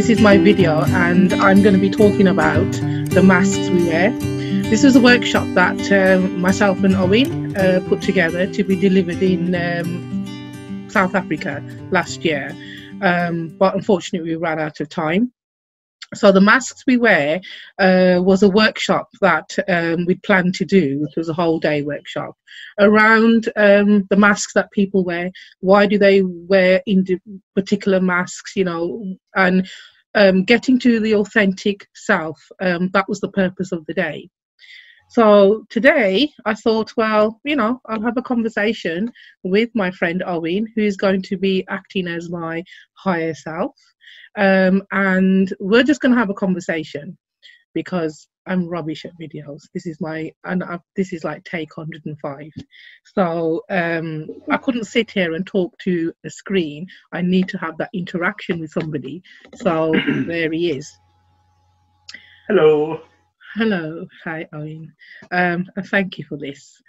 this is my video, and I'm going to be talking about the masks we wear. This is a workshop that myself and Owen put together to be delivered in South Africa last year, but unfortunately we ran out of time. So the masks we wear was a workshop that we planned to do. It was a whole day workshop around the masks that people wear. Why do they wear particular masks, you know, and getting to the authentic self. That was the purpose of the day. So today I thought, well, you know, I'll have a conversation with my friend Owen, who is going to be acting as my higher self. And we're just going to have a conversation because I'm rubbish at videos. This is this is like take 105. So I couldn't sit here and talk to a screen. I need to have that interaction with somebody. So there he is. Hello. Hello. Hi, Owen. Thank you for this.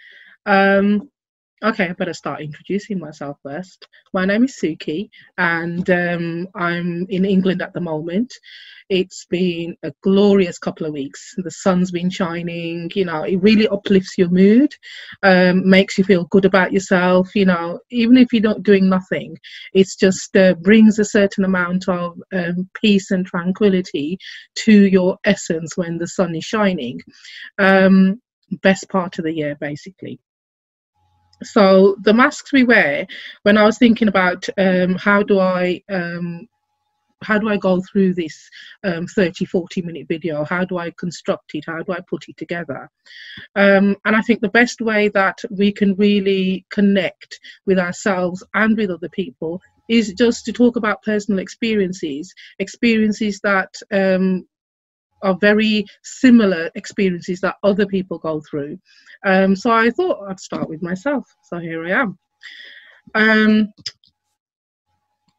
Okay, I better start introducing myself first. My name is Suki, and I'm in England at the moment. It's been a glorious couple of weeks. The sun's been shining, you know, it really uplifts your mood, makes you feel good about yourself, you know, even if you're not doing nothing. It's just brings a certain amount of peace and tranquility to your essence when the sun is shining. Best part of the year, basically. So the masks we wear, when I was thinking about how do I go through this 30-40 minute video, how do I construct it, how do I put it together, and I think the best way that we can really connect with ourselves and with other people is just to talk about personal experiences that are very similar experiences that other people go through. So I thought I'd start with myself. So here I am.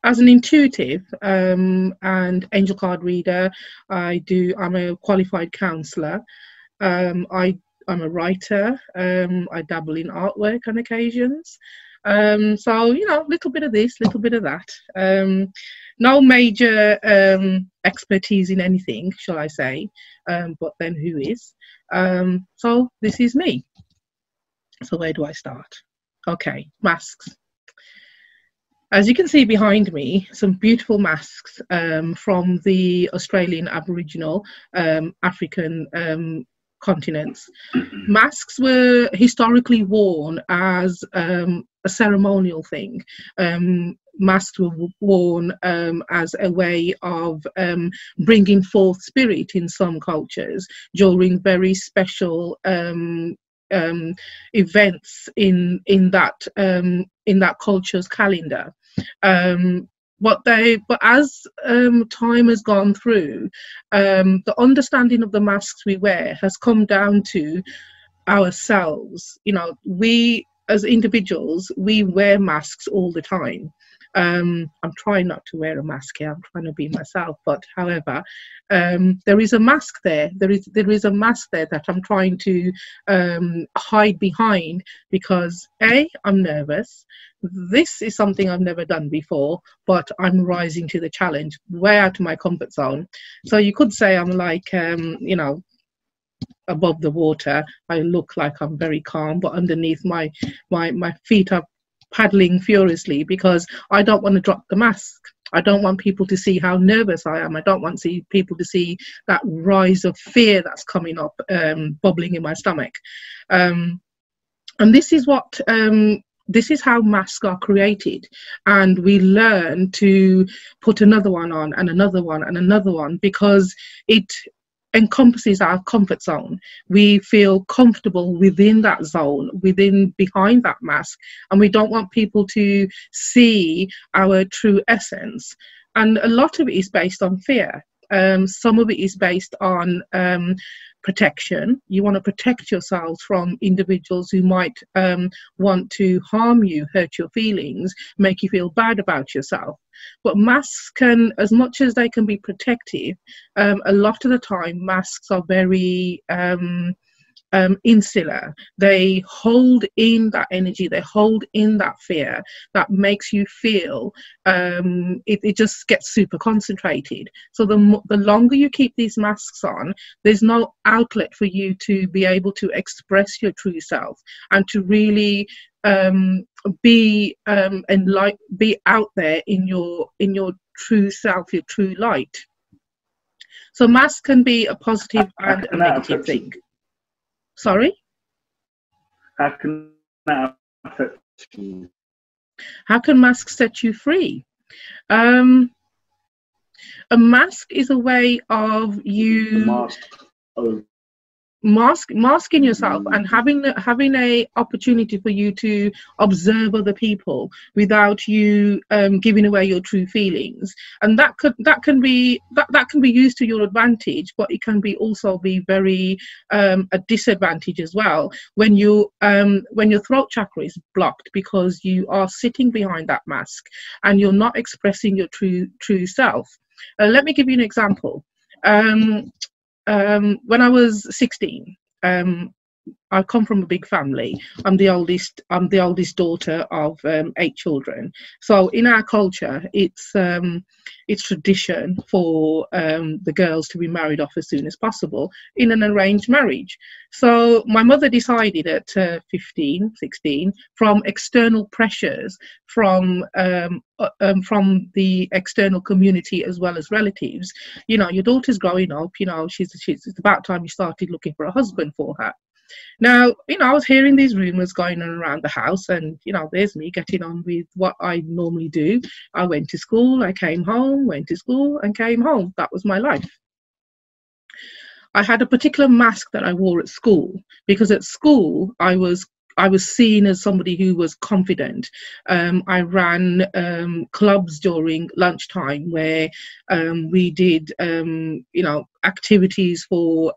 As an intuitive and angel card reader, I'm a qualified counsellor. I'm a writer. I dabble in artwork on occasions. So, you know, a little bit of this, little bit of that. No major expertise in anything, shall I say, but then who is? So this is me. So where do I start? Okay, masks. As you can see behind me, some beautiful masks from the Australian Aboriginal African continents. Masks were historically worn as a ceremonial thing. Masks were worn as a way of bringing forth spirit in some cultures during very special events in that culture's calendar. But as time has gone through, the understanding of the masks we wear has come down to ourselves. You know, we as individuals, we wear masks all the time. I'm trying not to wear a mask here. I'm trying to be myself. But however, there is a mask there. There is a mask there that I'm trying to hide behind because I'm nervous. This is something I've never done before, but I'm rising to the challenge, way out of my comfort zone. So you could say I'm like, you know, above the water. I look like I'm very calm, but underneath my feet are paddling furiously because I don't want to drop the mask. I don't want people to see how nervous I am. I don't want people to see that rise of fear that's coming up, bubbling in my stomach. And this is what this is how masks are created, and we learn to put another one on and another one and another one because it encompasses our comfort zone. We feel comfortable within that zone, behind that mask, and we don't want people to see our true essence. And a lot of it is based on fear. Some of it is based on protection. You want to protect yourselves from individuals who might want to harm you, hurt your feelings, make you feel bad about yourself. But masks can, as much as they can be protective, a lot of the time masks are very insular. They hold in that energy, they hold in that fear that makes you feel it just gets super concentrated. So the longer you keep these masks on, there's no outlet for you to be able to express your true self and to really be be out there in your true self, your true light. So masks can be a positive and a negative thing. Sorry? How can that affect you? How can masks set you free? A mask is a way of you masking yourself and having a opportunity for you to observe other people without you giving away your true feelings, and that can be used to your advantage, but it can be also be very a disadvantage as well when your throat chakra is blocked because you are sitting behind that mask and you're not expressing your true self. Let me give you an example. When I was 16, I come from a big family. I'm the oldest daughter of 8 children. So in our culture, it's tradition for the girls to be married off as soon as possible in an arranged marriage. So my mother decided at 15, 16, from external pressures from the external community as well as relatives, your daughter's growing up, it's about time you started looking for a husband for her. Now, I was hearing these rumours going on around the house, and, there's me getting on with what I normally do. I went to school, I came home, went to school and came home. That was my life. I had a particular mask that I wore at school because at school I was seen as somebody who was confident. I ran clubs during lunchtime where we did, activities for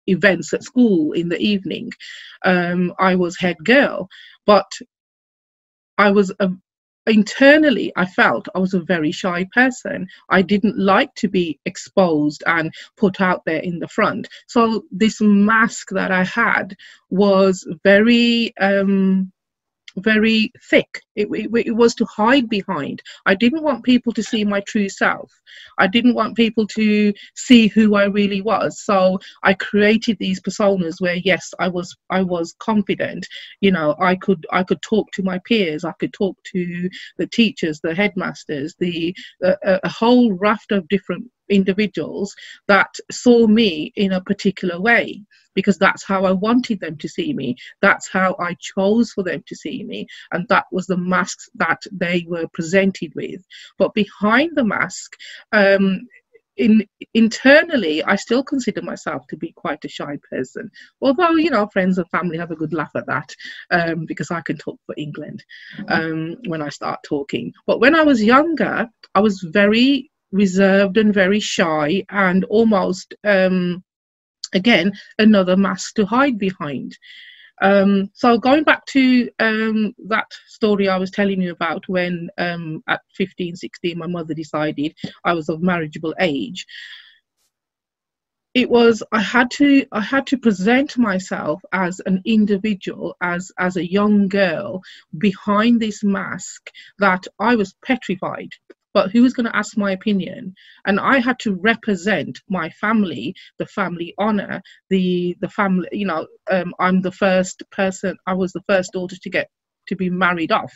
events at school in the evening. I was head girl, but internally, I felt I was a very shy person. I didn't like to be exposed and put out there in the front. So this mask that I had was very thick. It was to hide behind. I didn't want people to see my true self. I didn't want people to see who I really was. So I created these personas where, yes, I was confident. I could talk to my peers. I could talk to the teachers, the headmasters, a whole raft of different individuals that saw me in a particular way, because that's how I wanted them to see me. That's how I chose for them to see me. And that was the masks that they were presented with. But behind the mask, internally, I still consider myself to be quite a shy person. Although, friends and family have a good laugh at that, because I can talk for England when I start talking. But when I was younger, I was very reserved and very shy, and almost again another mask to hide behind. So going back to that story I was telling you about, when at 15, 16 my mother decided I was of marriageable age, it was I had to present myself as an individual, as a young girl, behind this mask that I was petrified. But who was going to ask my opinion? And I had to represent my family, the family honor, the family. I'm the first person. I was the first daughter to be married off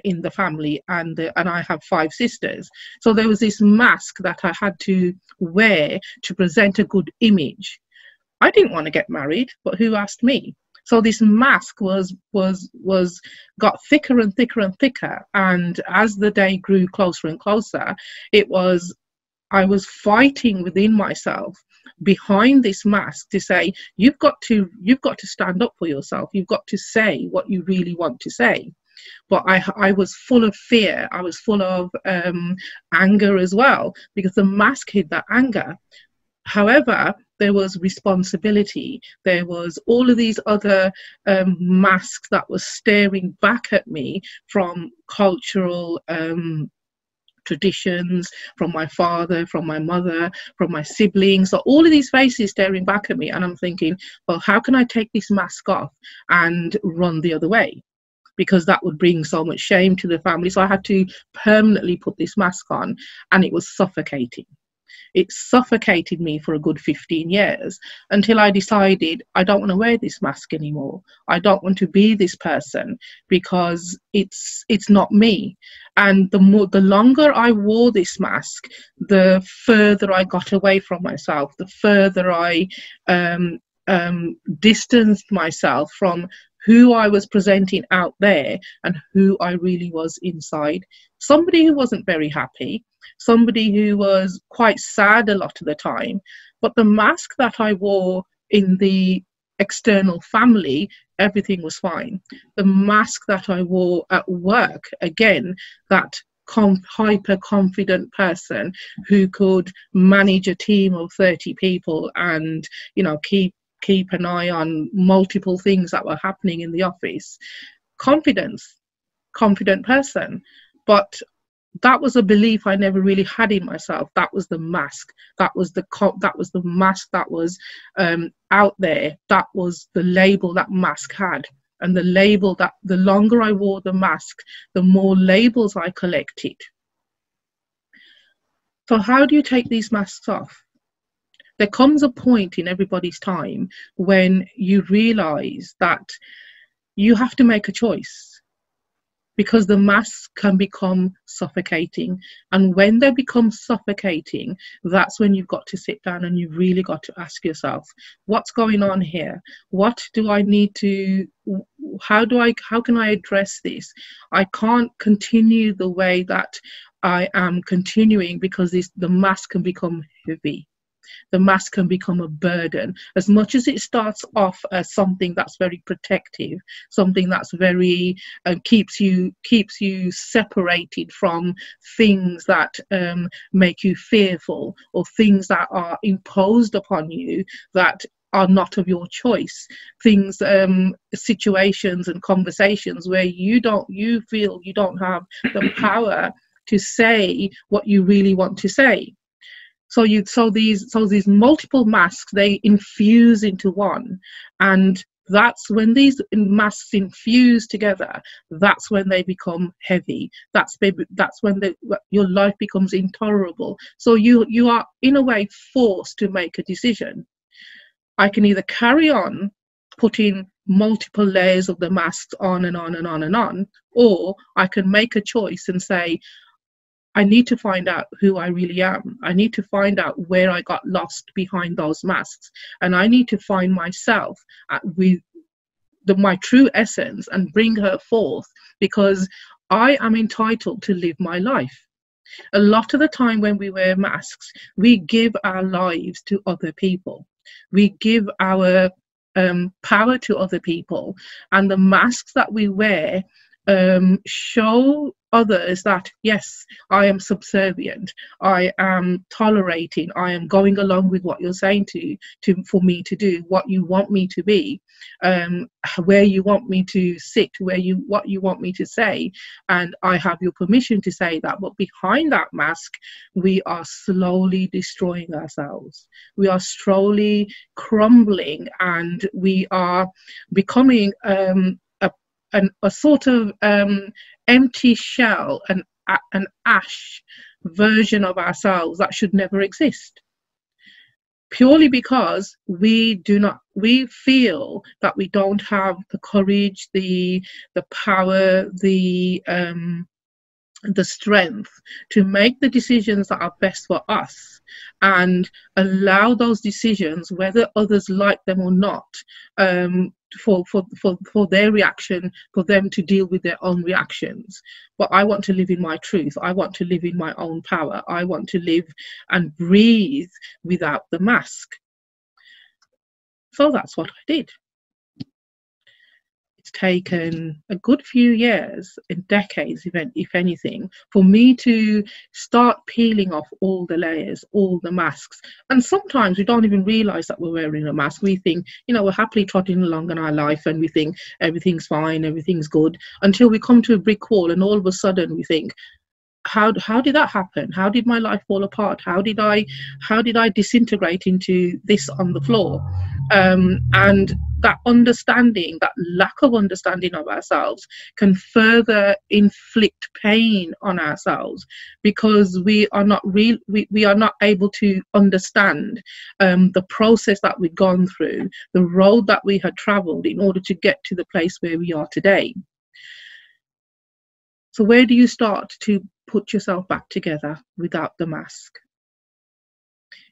in the family, and I have 5 sisters. So there was this mask that I had to wear to present a good image. I didn't want to get married, but who asked me? So this mask got thicker and thicker and thicker, and as the day grew closer and closer, I was fighting within myself behind this mask to say, you've got to stand up for yourself. You've got to say what you really want to say. But I was full of fear. I was full of anger as well, because the mask hid that anger. However, there was responsibility. There was all of these other masks that were staring back at me from cultural traditions, from my father, from my mother, from my siblings. So all of these faces staring back at me, and I'm thinking, well, how can I take this mask off and run the other way? Because that would bring so much shame to the family. So I had to permanently put this mask on, and it was suffocating. It suffocated me for a good 15 years until I decided I don't want to wear this mask anymore. I don't want to be this person because it's not me. And the longer I wore this mask, the further I got away from myself, the further I distanced myself from who I was presenting out there and who I really was inside. Somebody who wasn't very happy, somebody who was quite sad a lot of the time, but the mask that I wore in the external family, everything was fine. The mask that I wore at work, again, that hyper confident person who could manage a team of 30 people and, you know, keep an eye on multiple things that were happening in the office. Confident person. But that was a belief I never really had in myself. That was the mask. That was the mask that was out there. That was the label that mask had. And the label that the longer I wore the mask, the more labels I collected. So how do you take these masks off? There comes a point in everybody's time when you realize that you have to make a choice, because the masks can become suffocating. And when they become suffocating, that's when you've got to sit down and you've really got to ask yourself, what's going on here? What do I need to, how can I address this? I can't continue the way that I am continuing, because the mask can become heavy. The mask can become a burden. As much as it starts off as something that's very protective, something that's very keeps you separated from things that make you fearful, or things that are imposed upon you that are not of your choice, things, situations and conversations where you feel you don't have the power to say what you really want to say. So these multiple masks, they infuse into one, and that's when these masks infuse together. That's when they become heavy. That's when your life becomes intolerable. So you are in a way forced to make a decision. I can either carry on putting multiple layers of the masks on and on and on and on, or I can make a choice and say, I need to find out who I really am. I need to find out where I got lost behind those masks. And I need to find myself with my true essence and bring her forth, because I am entitled to live my life. A lot of the time when we wear masks, we give our lives to other people. We give our power to other people. And the masks that we wear show others that, yes, I am subservient, I am tolerating, I am going along with what you're saying for me to do, what you want me to be, where you want me to sit, what you want me to say, and I have your permission to say that. But behind that mask, we are slowly destroying ourselves. We are slowly crumbling, and we are becoming a sort of empty shell, an ash version of ourselves that should never exist, purely because we feel that we don't have the courage, the power, the strength to make the decisions that are best for us, and allow those decisions, whether others like them or not, for their reaction, for them to deal with their own reactions. But I want to live in my truth. I want to live in my own power. I want to live and breathe without the mask. So that's what I did. It's taken a good few years and decades, if anything, for me to start peeling off all the layers, all the masks. And sometimes we don't even realize that we're wearing a mask. We think, we're happily trotting along in our life, and we think everything's fine, everything's good, until we come to a brick wall, and all of a sudden we think, how did that happen? How did my life fall apart? How did I disintegrate into this on the floor? And that understanding, that lack of understanding of ourselves, can further inflict pain on ourselves, because we are not we are not able to understand the process that we've gone through, the road that we had traveled in order to get to the place where we are today. So where do you start to put yourself back together without the mask?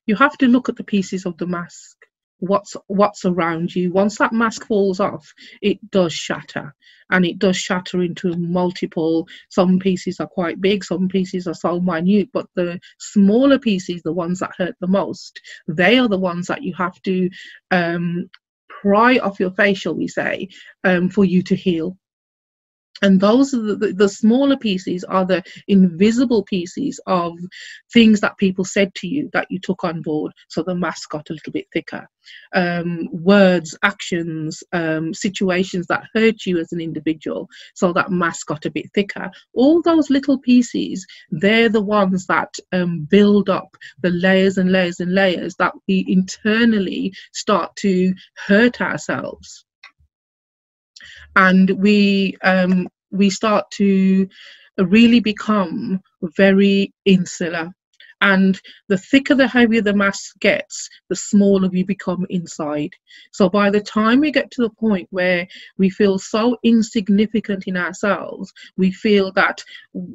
You have to look at the pieces of the mask, what's around you. Once that mask falls off, it does shatter, and it does shatter into multiple. Some pieces are quite big, some pieces are so minute, but the smaller pieces, the ones that hurt the most, they are the ones that you have to pry off your face, shall we say, for you to heal. And those are the smaller pieces, are the invisible pieces of things that people said to you that you took on board. So the mask got a little bit thicker. Words, actions, situations that hurt you as an individual. So that mask got a bit thicker. All those little pieces, they're the ones that build up the layers and layers and layers that we internally start to hurt ourselves. And we start to really become very insular. And the thicker, the heavier the mask gets, the smaller we become inside. So by the time we get to the point where we feel so insignificant in ourselves, we feel that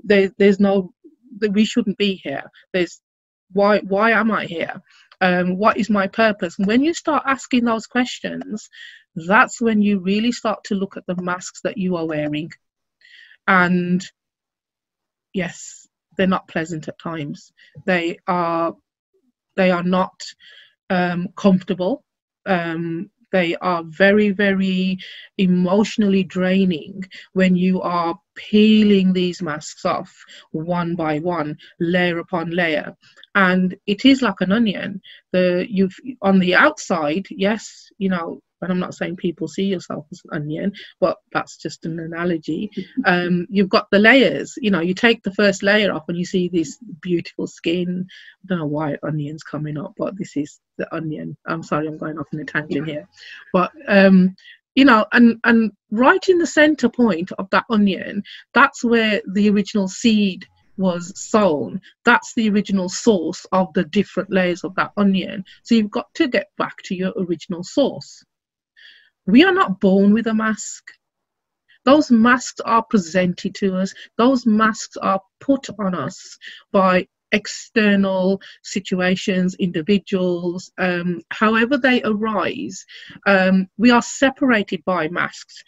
there's no, that we shouldn't be here. There's why am I here? What is my purpose? And when you start asking those questions, that's when you really start to look at the masks that you are wearing. And yes, they're not pleasant at times. They are not comfortable. They are very, very emotionally draining when you are peeling these masks off one by one, layer upon layer. And it is like an onion. You've on the outside, yes, you know, and I'm not saying people see yourself as an onion, but that's just an analogy. You've got the layers, you know, you take the first layer off and you see this beautiful skin. I don't know why onion's coming up, but this is the onion. I'm sorry, I'm going off on a tangent here. But, you know, and right in the center point of that onion, that's where the original seed was sown. That's the original source of the different layers of that onion. So you've got to get back to your original source. We are not born with a mask. Those masks are presented to us. Those masks are put on us by external situations, individuals, however they arise. We are separated by masks.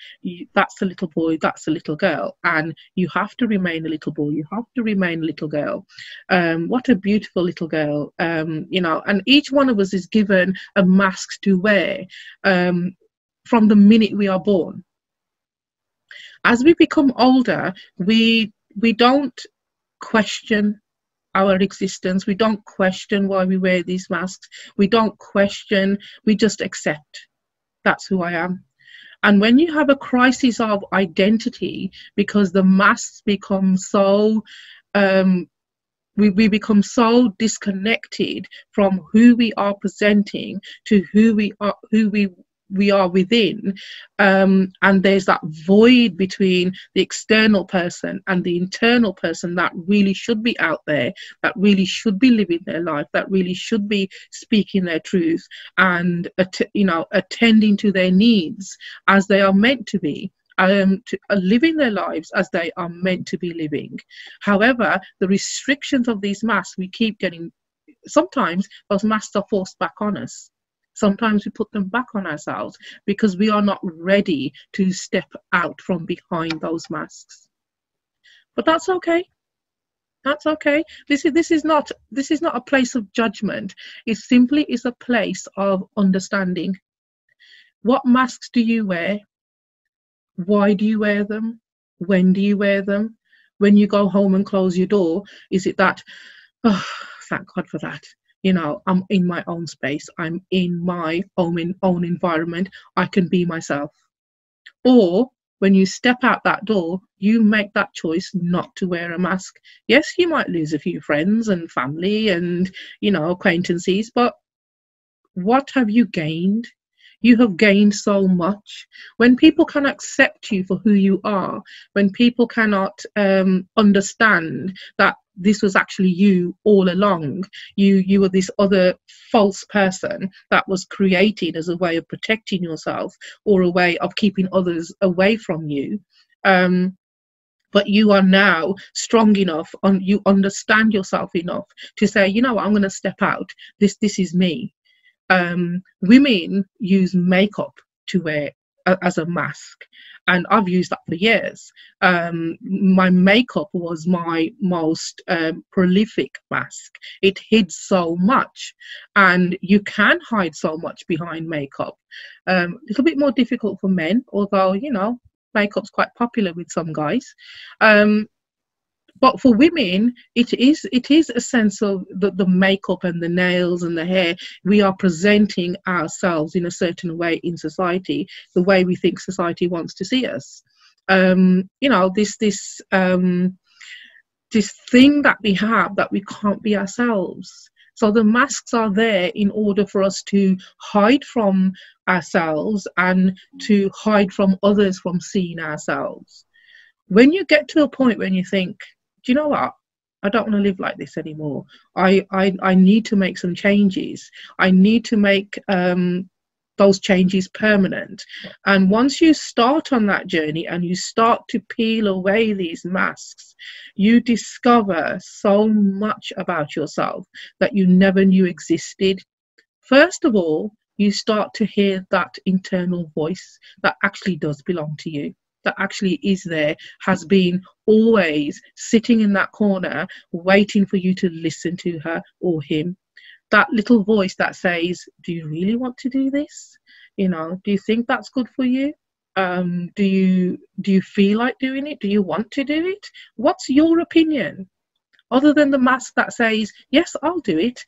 That's the little boy, that's the little girl, and you have to remain a little boy, you have to remain a little girl. What a beautiful little girl, you know, and each one of us is given a mask to wear from the minute we are born. As we become older, we don't question our existence. We don't question why we wear these masks. We don't question, we just accept. That's who I am. And when you have a crisis of identity, because the masks become so, we become so disconnected from who we are presenting to who we are within, and there's that void between the external person and the internal person that really should be out there, that really should be living their life, that really should be speaking their truth and you know, attending to their needs as they are meant to be, living their lives as they are meant to be living. However, the restrictions of these masks, we keep getting, sometimes those masks are forced back on us. Sometimes we put them back on ourselves because we are not ready to step out from behind those masks. But that's okay. That's okay. This is not a place of judgment. It simply is a place of understanding. What masks do you wear? Why do you wear them? When do you wear them? When you go home and close your door, is it that, oh, thank God for that, you know, I'm in my own space, I'm in my own environment, I can be myself? Or When you step out that door, you make that choice not to wear a mask. Yes, you might lose a few friends and family and, acquaintances, but what have you gained? You have gained so much. When people can accept you for who you are, when people cannot understand that this was actually you all along, you were this other false person that was created as a way of protecting yourself or a way of keeping others away from you. But you are now strong enough, you understand yourself enough to say, I'm going to step out. This is me. Women use makeup to wear as a mask, and I've used that for years. My makeup was my most prolific mask. It hid so much, and you can hide so much behind makeup. A little bit more difficult for men, although makeup's quite popular with some guys. But for women, it is a sense of the makeup and the nails and the hair. We are presenting ourselves in a certain way in society, the way we think society wants to see us. This thing that we have, that we can't be ourselves. So the masks are there in order for us to hide from ourselves and to hide from others from seeing ourselves. When you get to a point when you think, do you know what? I don't want to live like this anymore. I need to make some changes. I need to make those changes permanent. And once you start on that journey and you start to peel away these masks, you discover so much about yourself that you never knew existed. First of all, you start to hear that internal voice that actually does belong to you, that actually is there, has been always sitting in that corner waiting for you to listen to her or him. That little voice that says, do you really want to do this? Do you think that's good for you? Do you feel like doing it? Do you want to do it? What's your opinion? Other than the mask that says, yes, I'll do it.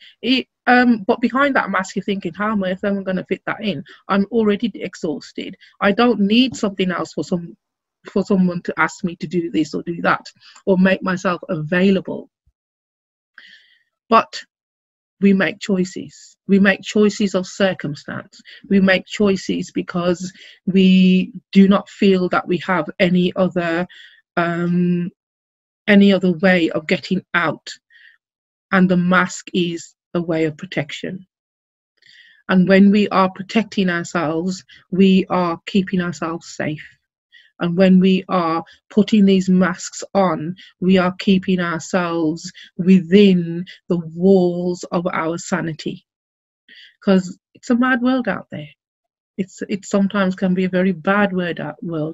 But behind that mask, you're thinking, how am I going to fit that in? I'm already exhausted. I don't need something else for someone to ask me to do this or do that, or make myself available. But we make choices. We make choices of circumstance. We make choices because we do not feel that we have any other way of getting out. And the mask is a way of protection. And when we are protecting ourselves, we are keeping ourselves safe. And when we are putting these masks on, we are keeping ourselves within the walls of our sanity. Because it's a mad world out there. It sometimes can be a very bad world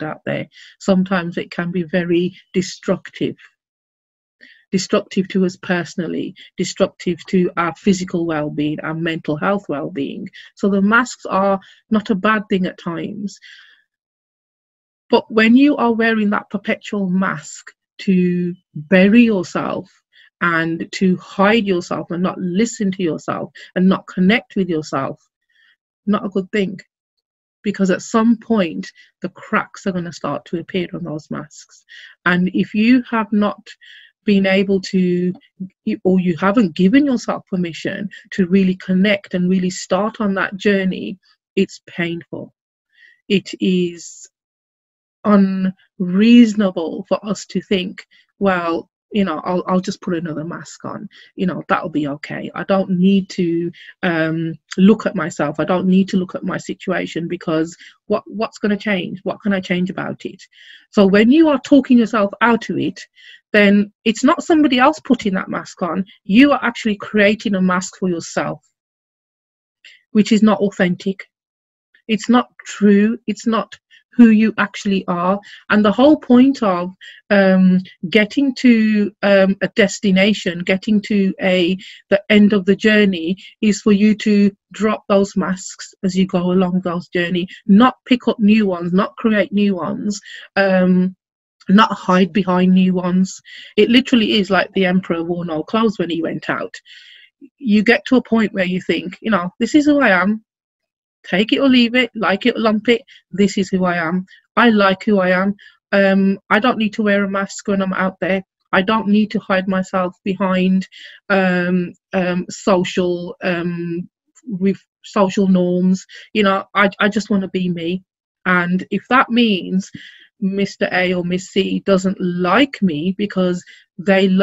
out there. Sometimes it can be very destructive to us personally, destructive to our physical well-being, our mental health well-being. So the masks are not a bad thing at times. But when you are wearing that perpetual mask to bury yourself and to hide yourself and not listen to yourself and not connect with yourself, not a good thing. Because at some point, the cracks are going to start to appear on those masks. And if you have not been able to, or you haven't given yourself permission to really connect and really start on that journey, it's painful. It is unreasonable for us to think, well, I'll just put another mask on, that'll be okay. I don't need to look at myself. I don't need to look at my situation, because what's going to change? What can I change about it? So when you are talking yourself out of it, then it's not somebody else putting that mask on. You are actually creating a mask for yourself, which is not authentic. It's not true. It's not who you actually are. And the whole point of getting to a destination, getting to the end of the journey, is for you to drop those masks as you go along those journey, not pick up new ones, not create new ones, not hide behind new ones. It literally is like the emperor wore no clothes when he went out. You get to a point where you think, this is who I am. Take it or leave it, like it or lump it. This is who I am. I like who I am. I don't need to wear a mask when I'm out there. I don't need to hide myself behind with social norms. You know, I just want to be me. And if that means Mr. A or Miss C doesn't like me because they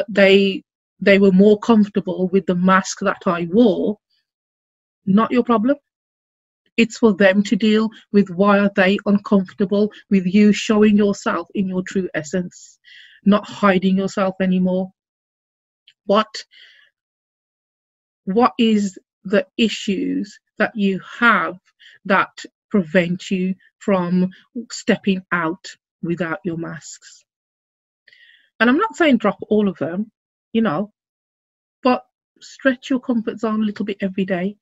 were more comfortable with the mask that I wore, not your problem. It's for them to deal with why are they uncomfortable with you showing yourself in your true essence, not hiding yourself anymore. What is the issues that you have that prevent you from stepping out without your masks? And I'm not saying drop all of them, you know, but stretch your comfort zone a little bit every day.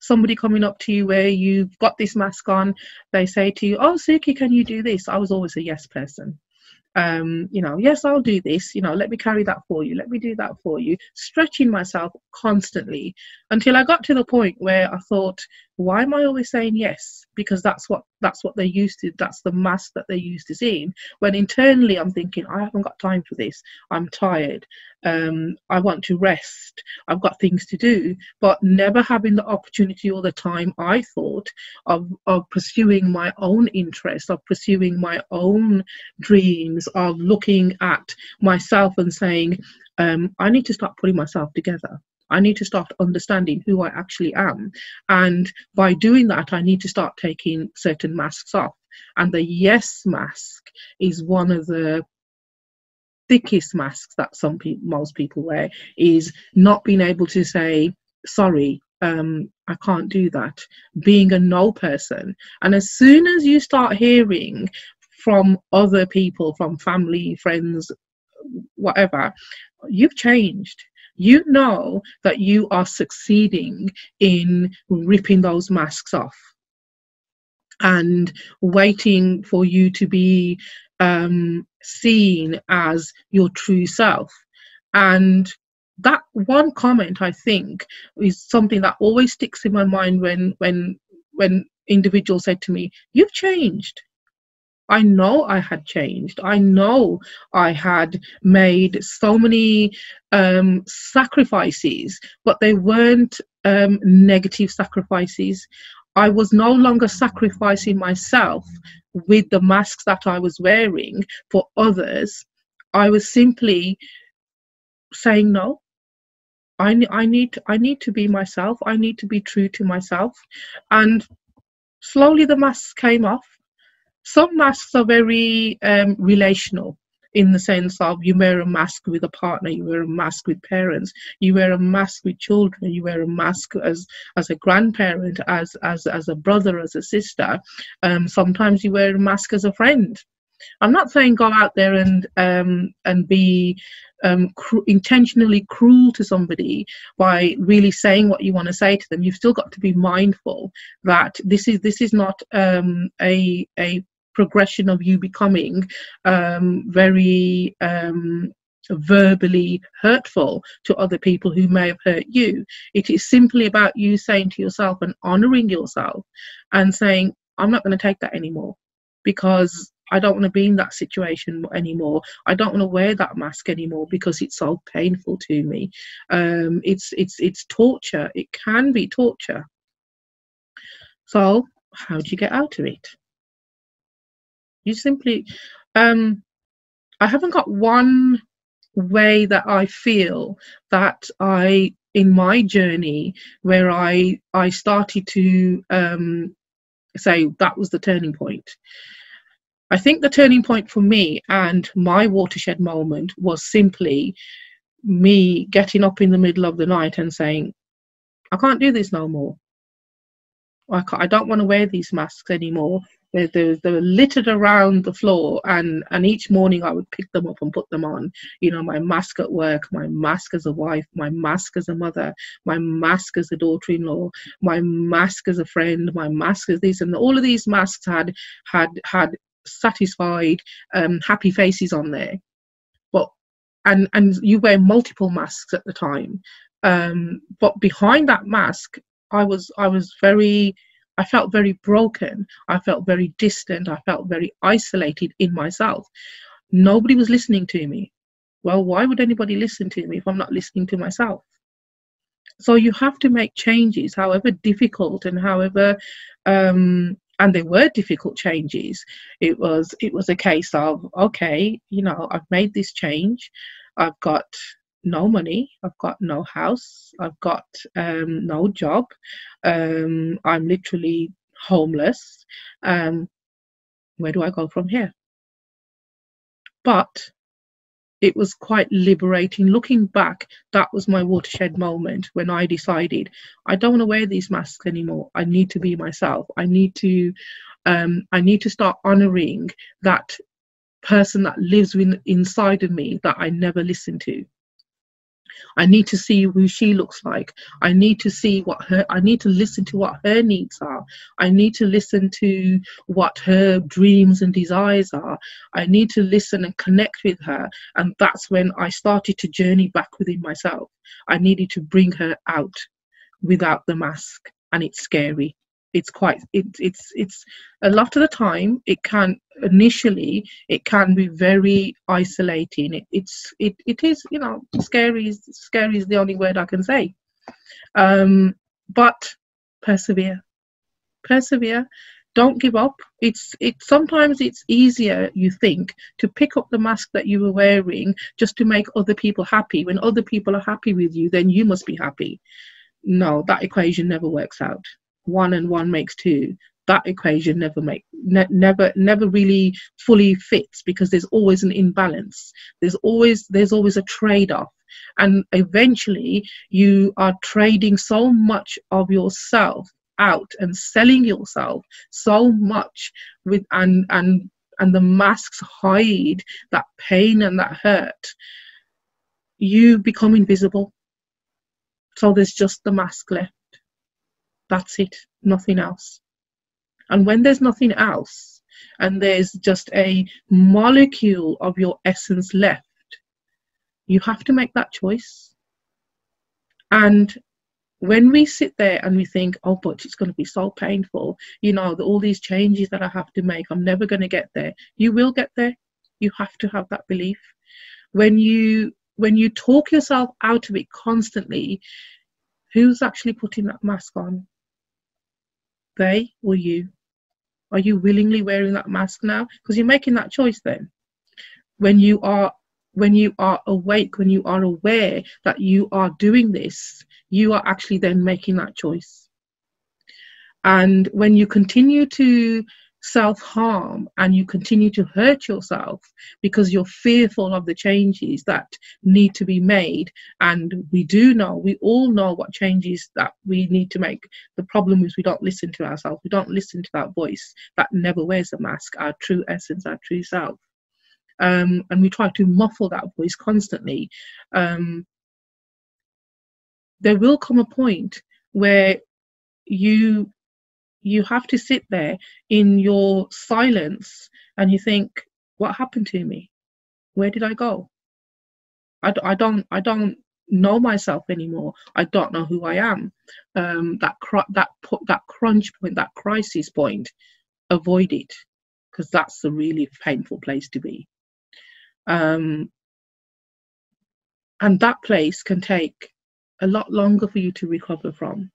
Somebody coming up to you where you've got this mask on, they say to you, "Oh, Suki, can you do this?" I was always a yes person. You know, yes, I'll do this, you know, let me carry that for you, let me do that for you, stretching myself constantly until I got to the point where I thought, why am I always saying yes? Because that's what they're used to, that's the mask that they're used to seeing, when internally I'm thinking, I haven't got time for this, I'm tired, I want to rest, I've got things to do, but never having the opportunity or the time, I thought, of pursuing my own interests, of pursuing my own dreams, of looking at myself and saying, I need to start putting myself together. I need to start understanding who I actually am. And by doing that, I need to start taking certain masks off. And the yes mask is one of the thickest masks that most people wear, is not being able to say, sorry, I can't do that, being a no person. And as soon as you start hearing from other people, from family, friends, whatever, you've changed. You know that you are succeeding in ripping those masks off and waiting for you to be seen as your true self. And that one comment, I think, is something that always sticks in my mind when individuals said to me, "You've changed." I know I had changed. I know I had made so many sacrifices, but they weren't negative sacrifices. I was no longer sacrificing myself with the masks that I was wearing for others. I was simply saying, no, I need to be myself. I need to be true to myself. And slowly the masks came off. Some masks are very relational, in the sense of you wear a mask with a partner, you wear a mask with parents, you wear a mask with children, you wear a mask as a grandparent, as a brother, as a sister. Sometimes you wear a mask as a friend. I'm not saying go out there and be intentionally cruel to somebody by really saying what you want to say to them. You've still got to be mindful that this is not a progression of you becoming very verbally hurtful to other people who may have hurt you. It is simply about you saying to yourself and honoring yourself and saying, I'm not going to take that anymore, because I don't want to be in that situation anymore. I don't want to wear that mask anymore because it's so painful to me. It's torture. It can be torture. So how do you get out of it? You simply, I haven't got one way that I feel that in my journey, where I started to say that was the turning point. I think the turning point for me and my watershed moment was simply me getting up in the middle of the night and saying, I can't do this no more. I don't want to wear these masks anymore. They're littered around the floor, and each morning I would pick them up and put them on. You know, my mask at work, my mask as a wife, my mask as a mother, my mask as a daughter-in-law, my mask as a friend, my mask as this, and all of these masks had satisfied happy faces on there. But and you wear multiple masks at the time, but behind that mask I was very I felt very broken. I felt very distant. I felt very isolated in myself. Nobody was listening to me. Well, why would anybody listen to me if I'm not listening to myself? So you have to make changes, however difficult and however, and they were difficult changes. It was a case of, okay, I've made this change. I've got no money. I've got no house. I've got no job. I'm literally homeless. Where do I go from here? But it was quite liberating. Looking back, that was my watershed moment when I decided I don't want to wear these masks anymore. I need to be myself. I need to start honoring that person that lives inside of me that I never listened to. I need to see who she looks like. I need to listen to what her needs are. I need to listen to what her dreams and desires are. I need to listen and connect with her. And that's when I started to journey back within myself. I needed to bring her out without the mask. And it's scary. It's a lot of the time it can be very isolating. It is, scary is the only word I can say. But persevere. Don't give up. Sometimes it's easier, you think, to pick up the mask that you were wearing just to make other people happy. When other people are happy with you, then you must be happy. No, that equation never works out. 1 and 1 makes 2. That equation never really fully fits, because there's always an imbalance. There's always a trade-off, and eventually you are trading so much of yourself out and selling yourself so much and the masks hide that pain and that hurt. You become invisible, so there's just the mask left. That's it, nothing else. And when there's nothing else, and there's just a molecule of your essence left, you have to make that choice. And when we sit there and we think, oh, but it's going to be so painful, all these changes that I have to make, I'm never going to get there. You will get there. You have to have that belief. When you talk yourself out of it constantly, who's actually putting that mask on? They or you? Are you willingly wearing that mask now? Because you're making that choice then. When you are awake, when you are aware that you are doing this, you are actually then making that choice. And when you continue to self-harm and you continue to hurt yourself because you're fearful of the changes that need to be made, and we all know what changes that we need to make. The problem is we don't listen to ourselves. We don't listen to that voice that never wears a mask, our true essence, our true self. And we try to muffle that voice constantly. There will come a point where you have to sit there in your silence and you think, what happened to me? Where did I go? I don't know myself anymore. I don't know who I am. That crunch point, that crisis point, avoid it, because that's a really painful place to be. And that place can take a lot longer for you to recover from.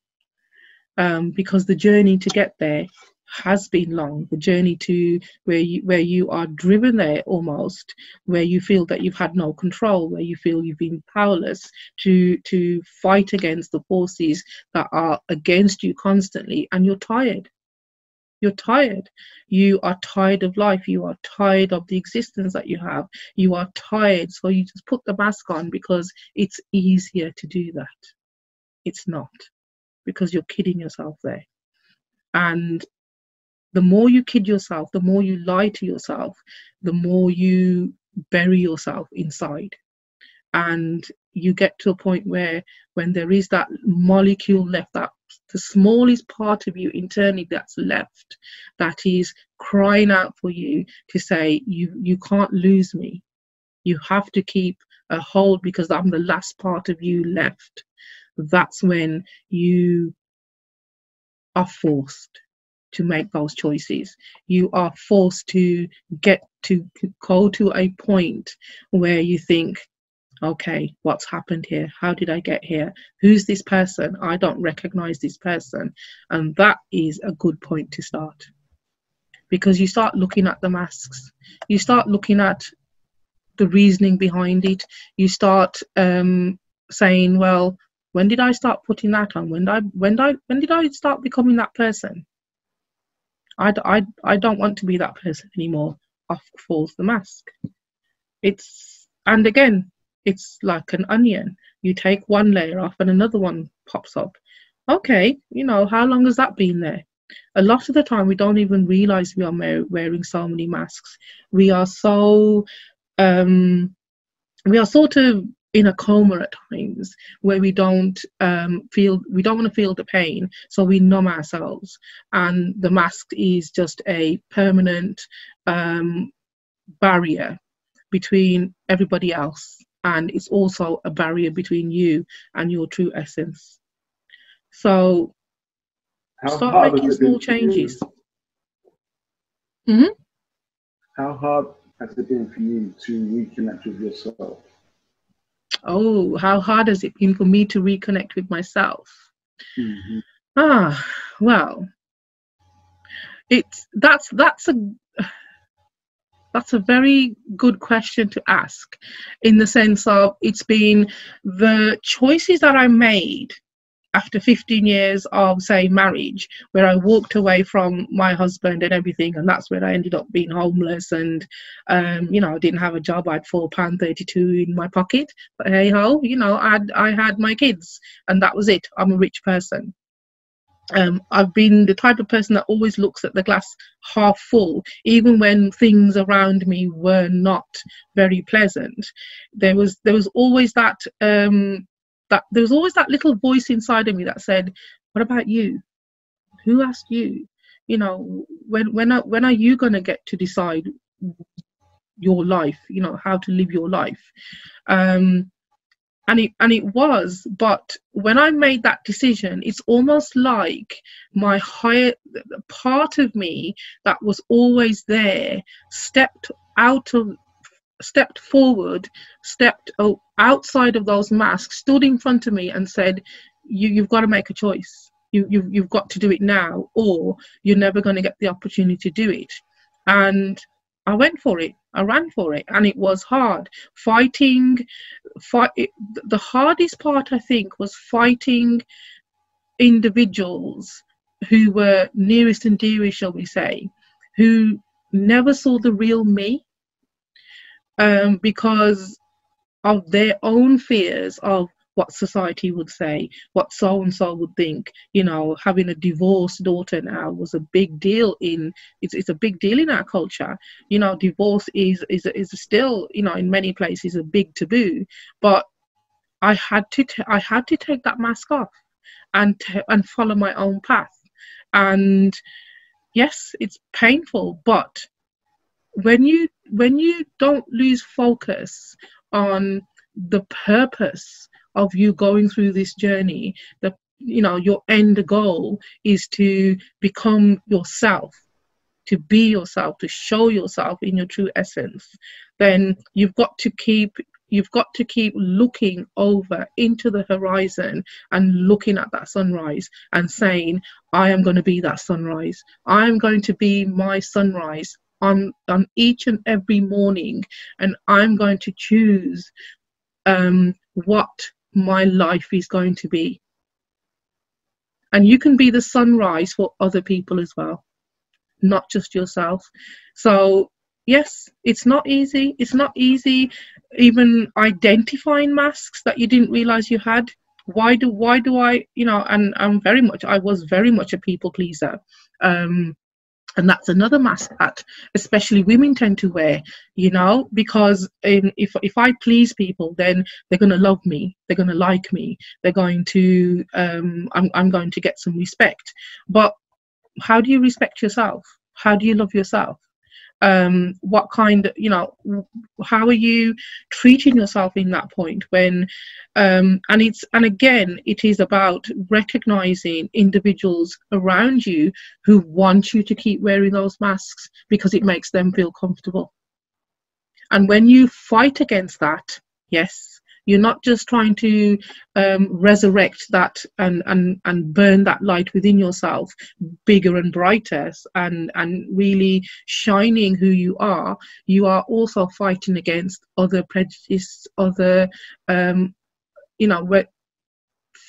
Because the journey to get there has been long. The journey to where you are driven there, almost, where you feel that you've had no control, where you feel you've been powerless to fight against the forces that are against you constantly, and you're tired. You're tired. You are tired of life. You are tired of the existence that you have. You are tired, so you just put the mask on because it's easier to do that. It's not. Because you're kidding yourself there. And the more you kid yourself, the more you lie to yourself, the more you bury yourself inside. And you get to a point where when there is that molecule left, that the smallest part of you internally that's left, that is crying out for you to say, you can't lose me. You have to keep a hold because I'm the last part of you left. That's when you are forced to make those choices. You are forced to get to go to a point where you think, okay, what's happened here? How did I get here? Who's this person? I don't recognize this person. And that is a good point to start, because you start looking at the masks, you start looking at the reasoning behind it. You start saying, well, when did I start putting that on? When did I start becoming that person? I don't want to be that person anymore. Off falls the mask. And again, it's like an onion. You take one layer off and another one pops up. Okay, how long has that been there? A lot of the time we don't even realize we are wearing so many masks. We are sort of in a coma at times, where we don't want to feel the pain, so we numb ourselves, and the mask is just a permanent barrier between everybody else, and it's also a barrier between you and your true essence. So start making small changes. Mm-hmm. How hard has it been for you to reconnect with yourself? Oh, how hard has it been for me to reconnect with myself? Mm-hmm. Well, that's a very good question to ask, in the sense of it's been the choices that I made after 15 years of, say, marriage, where I walked away from my husband and everything, and that's where I ended up being homeless, and I didn't have a job. I had £4.32 in my pocket, but hey ho, I had my kids, and that was it. I'm a rich person. I've been the type of person that always looks at the glass half full, even when things around me were not very pleasant. There was always that there was always that little voice inside of me that said, what about you? Who asked you? When are you going to get to decide your life, how to live your life? And it was, but when I made that decision, it's almost like my higher part of me that was always there stepped forward, stepped outside of those masks, stood in front of me and said, you've got to make a choice. You've got to do it now, or you're never going to get the opportunity to do it. And I went for it. I ran for it, and it was hard. The hardest part, I think, was fighting individuals who were nearest and dearest, shall we say, who never saw the real me, because of their own fears of what society would say, what so and so would think. Having a divorced daughter now was a big deal it's a big deal in our culture. Divorce is still, in many places, a big taboo. But I had to take that mask off and follow my own path. And yes, it's painful, but when you don't lose focus on the purpose of you going through this journey, your end goal is to become yourself, to be yourself, to show yourself in your true essence, then you've got to keep looking over into the horizon and looking at that sunrise and saying, I am going to be that sunrise. I am going to be my sunrise on each and every morning, and I'm going to choose what my life is going to be. And you can be the sunrise for other people as well, not just yourself. So yes, it's not easy. It's not easy even identifying masks that you didn't realize you had. Why do I, and I was very much a people pleaser. And that's another mask that especially women tend to wear, because if I please people, then they're going to love me, they're going to like me, they're going to, I'm going to get some respect. But how do you respect yourself? How do you love yourself? What kind of, how are you treating yourself in that point when, and again, it is about recognizing individuals around you who want you to keep wearing those masks because it makes them feel comfortable. And when you fight against that, yes, you're not just trying to resurrect that and burn that light within yourself bigger and brighter and really shining who you are also fighting against other prejudice, other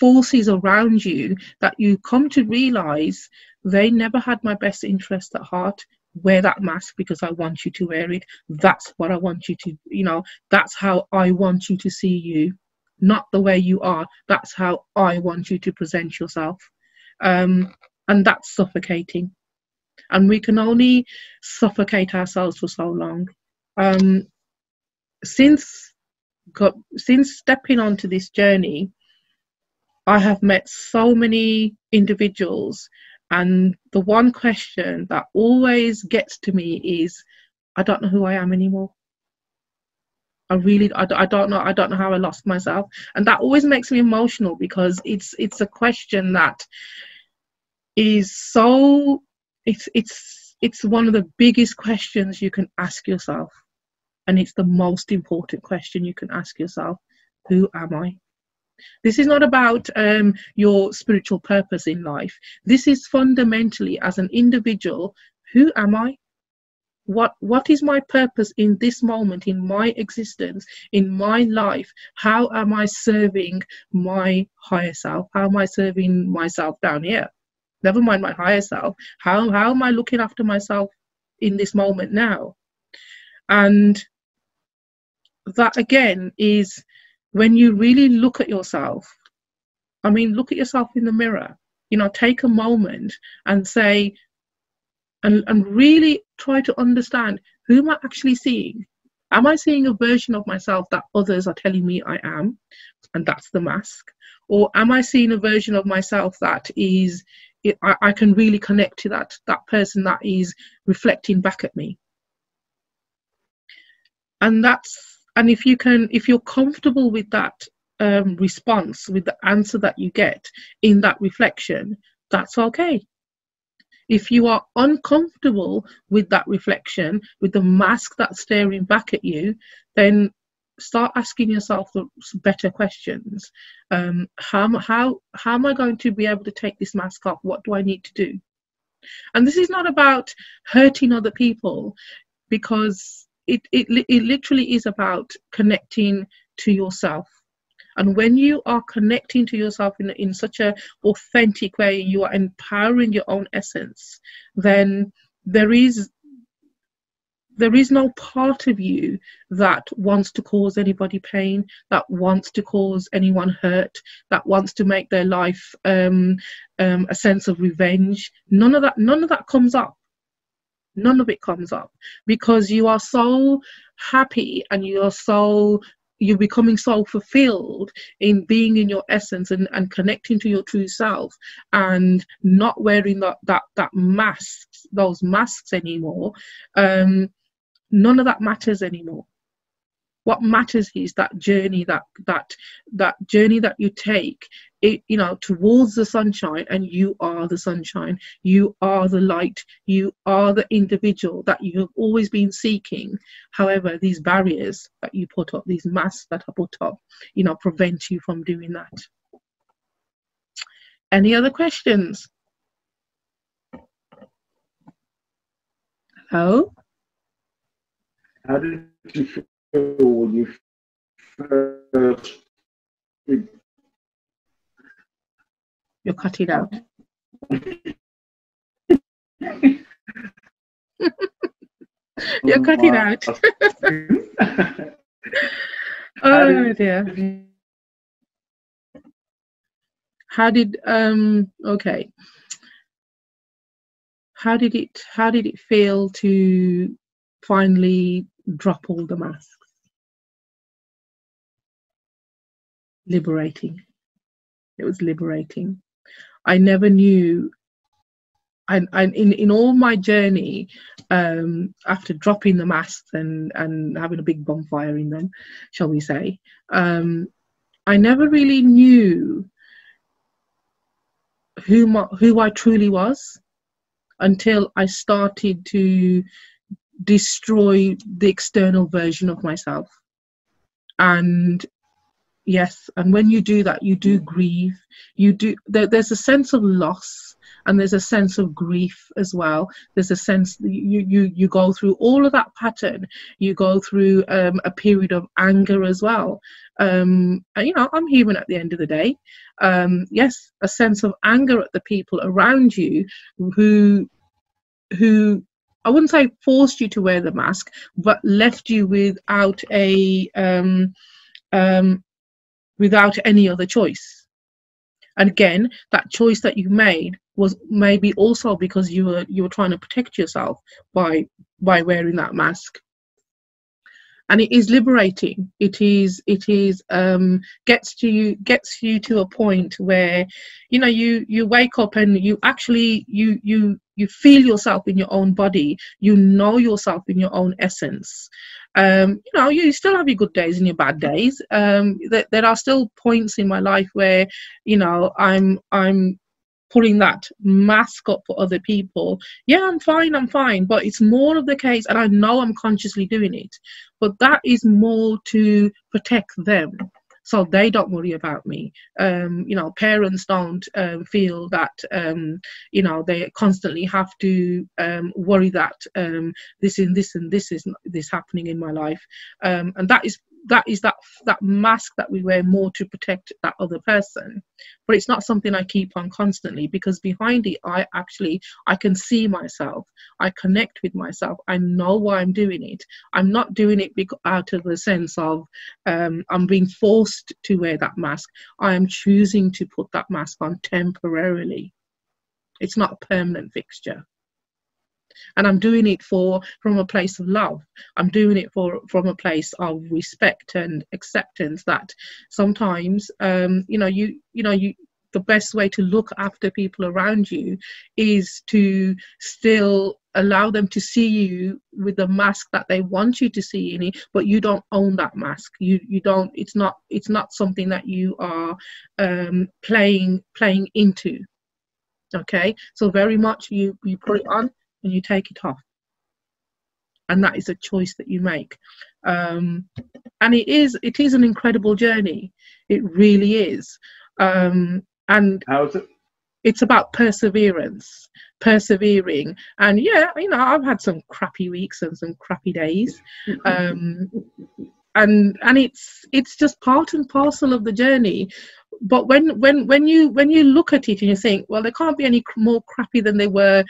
forces around you that you come to realize they never had my best interest at heart. Wear that mask because I want you to wear it. That's what I want you to, that's how I want you to see you, not the way you are. That's how I want you to present yourself. And that's suffocating. And we can only suffocate ourselves for so long. Since stepping onto this journey, I have met so many individuals, and the one question that always gets to me is, I don't know who I am anymore. I don't know how I lost myself. And that always makes me emotional because it's a question that is so, it's one of the biggest questions you can ask yourself. And it's the most important question you can ask yourself. Who am I? This is not about your spiritual purpose in life. This is fundamentally, as an individual, who am I? What is my purpose in this moment, in my existence, in my life? How am I serving my higher self? How am I serving myself down here? Never mind my higher self. How am I looking after myself in this moment now? And that again is when you really look at yourself. I mean, look at yourself in the mirror, take a moment and say, and really try to understand, who am I actually seeing? Am I seeing a version of myself that others are telling me I am? And that's the mask. Or am I seeing a version of myself that is, I can really connect to that person that is reflecting back at me? And if you're comfortable with that response, with the answer that you get in that reflection, that's okay. If you are uncomfortable with that reflection, with the mask that's staring back at you, then start asking yourself the better questions. How am I going to be able to take this mask off? What do I need to do? And this is not about hurting other people, because it literally is about connecting to yourself. And when you are connecting to yourself in such an authentic way, you are empowering your own essence, then there is no part of you that wants to cause anybody pain, that wants to cause anyone hurt, that wants to make their life a sense of revenge. None of that comes up. None of it comes up, because you are so happy and you're becoming so fulfilled in being in your essence and connecting to your true self, and not wearing those masks anymore. None of that matters anymore. What matters is that journey, that journey that you take, towards the sunshine, and you are the sunshine. You are the light. You are the individual that you have always been seeking. However, these barriers that you put up, these masks that are put up, prevent you from doing that. Any other questions? Hello? How did you feel when you first? You're cutting out. You're cutting out. Oh dear. How did okay. How did it feel to finally drop all the masks? Liberating. It was liberating. I never knew and in all my journey, after dropping the masks and having a big bonfire in them, shall we say, I never really knew who I truly was until I started to destroy the external version of myself. And yes, and when you do that, you do grieve. There's a sense of loss, and there's a sense of grief as well. There's a sense that you go through all of that pattern. You go through a period of anger as well. And I'm human at the end of the day. Yes, a sense of anger at the people around you who I wouldn't say forced you to wear the mask, but left you without without any other choice. And again, that choice that you made was maybe also because you were trying to protect yourself by wearing that mask. And it is liberating. It is gets you to a point where you wake up and you actually you feel yourself in your own body. You know yourself in your own essence. You still have your good days and your bad days. There are still points in my life where I'm putting that mask up for other people. Yeah, I'm fine, but it's more of the case, and I know I'm consciously doing it, but that is more to protect them so they don't worry about me. Parents don't feel that they constantly have to worry that this and this is happening in my life, and that is that mask that we wear more to protect that other person. But it's not something I keep on constantly, because behind it I can see myself, I connect with myself, I know why I'm doing it. I'm not doing it out of a sense of I'm being forced to wear that mask. I am choosing to put that mask on temporarily. It's not a permanent fixture. And I'm doing it from a place of love. I'm doing it from a place of respect and acceptance that sometimes, the best way to look after people around you is to still allow them to see you with the mask that they want you to see in it, but you don't own that mask. You don't. It's not something that you are playing into. Okay, so very much you put it on and you take it off, and that is a choice that you make. And it is an incredible journey. It really is. And how is it? It's about persevering. And yeah, I've had some crappy weeks and some crappy days. And it's just part and parcel of the journey. But when you look at it and you think, well, they can't be any more crappy than they were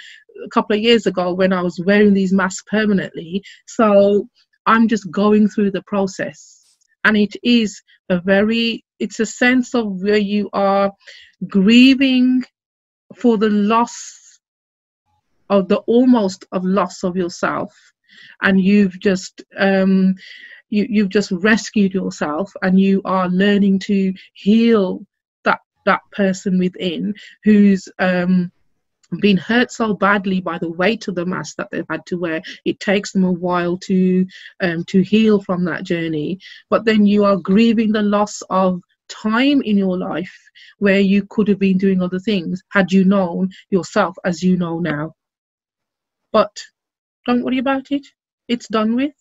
a couple of years ago when I was wearing these masks permanently. So I'm just going through the process, and it's a sense of where you are grieving for the loss of loss of yourself, and you've just rescued yourself, and you are learning to heal that person within who's been hurt so badly by the weight of the mask that they've had to wear. It takes them a while to heal from that journey. But then you are grieving the loss of time in your life where you could have been doing other things had you known yourself as you know now. But don't worry about it. It's done with.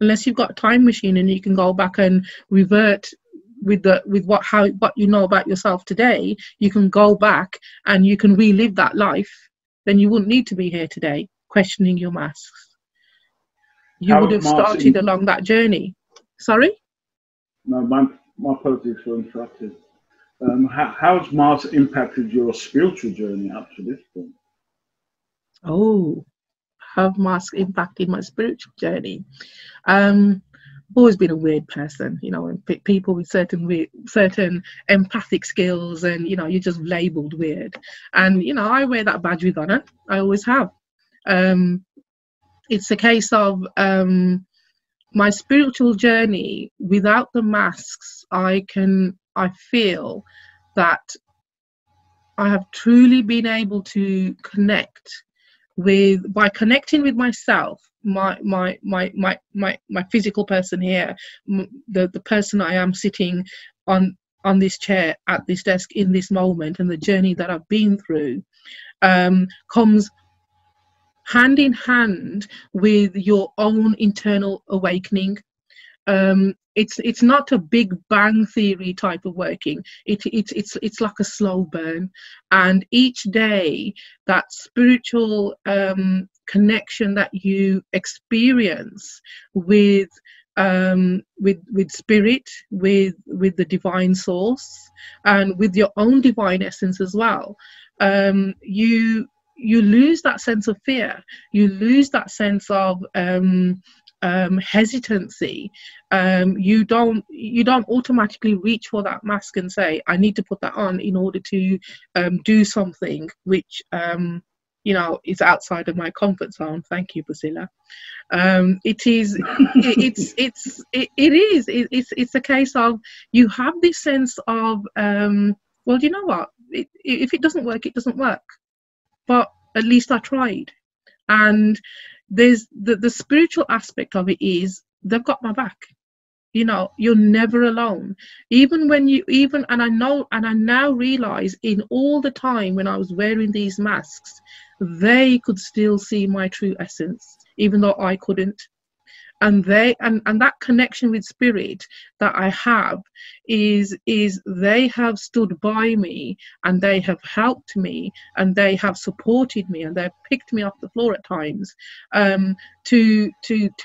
Unless you've got a time machine and you can go back and revert with what you know about yourself today, you can go back and you can relive that life, then you wouldn't need to be here today questioning your masks. You would have started along that journey. Sorry? No, my apologies for interrupting. How has Mars impacted your spiritual journey up to this point? Oh, have masks impacted my spiritual journey? I've always been a weird person, and people with certain empathic skills, and you're just labelled weird. And I wear that badge with honour. I always have. It's a case of my spiritual journey. Without the masks, I feel that I have truly been able to connect by connecting with myself, my physical person here, the person I am sitting on this chair at this desk in this moment, and the journey that I've been through, comes hand in hand with your own internal awakening. It's not a big bang theory type of working. It's like a slow burn, and each day that spiritual connection that you experience with spirit, with the divine source, and with your own divine essence as well, you lose that sense of fear. You lose that sense of hesitancy. You don't automatically reach for that mask and say, I need to put that on in order to do something which is outside of my comfort zone. Thank you, Priscilla. It's a case of, you have this sense of, well, you know what, if it doesn't work, it doesn't work, but at least I tried. And there's the spiritual aspect of it is, they've got my back. You're never alone. And I now realize, in all the time when I was wearing these masks, they could still see my true essence, even though I couldn't. And that connection with spirit that I have is they have stood by me, and they have helped me, and they have supported me, and they've picked me off the floor at times, to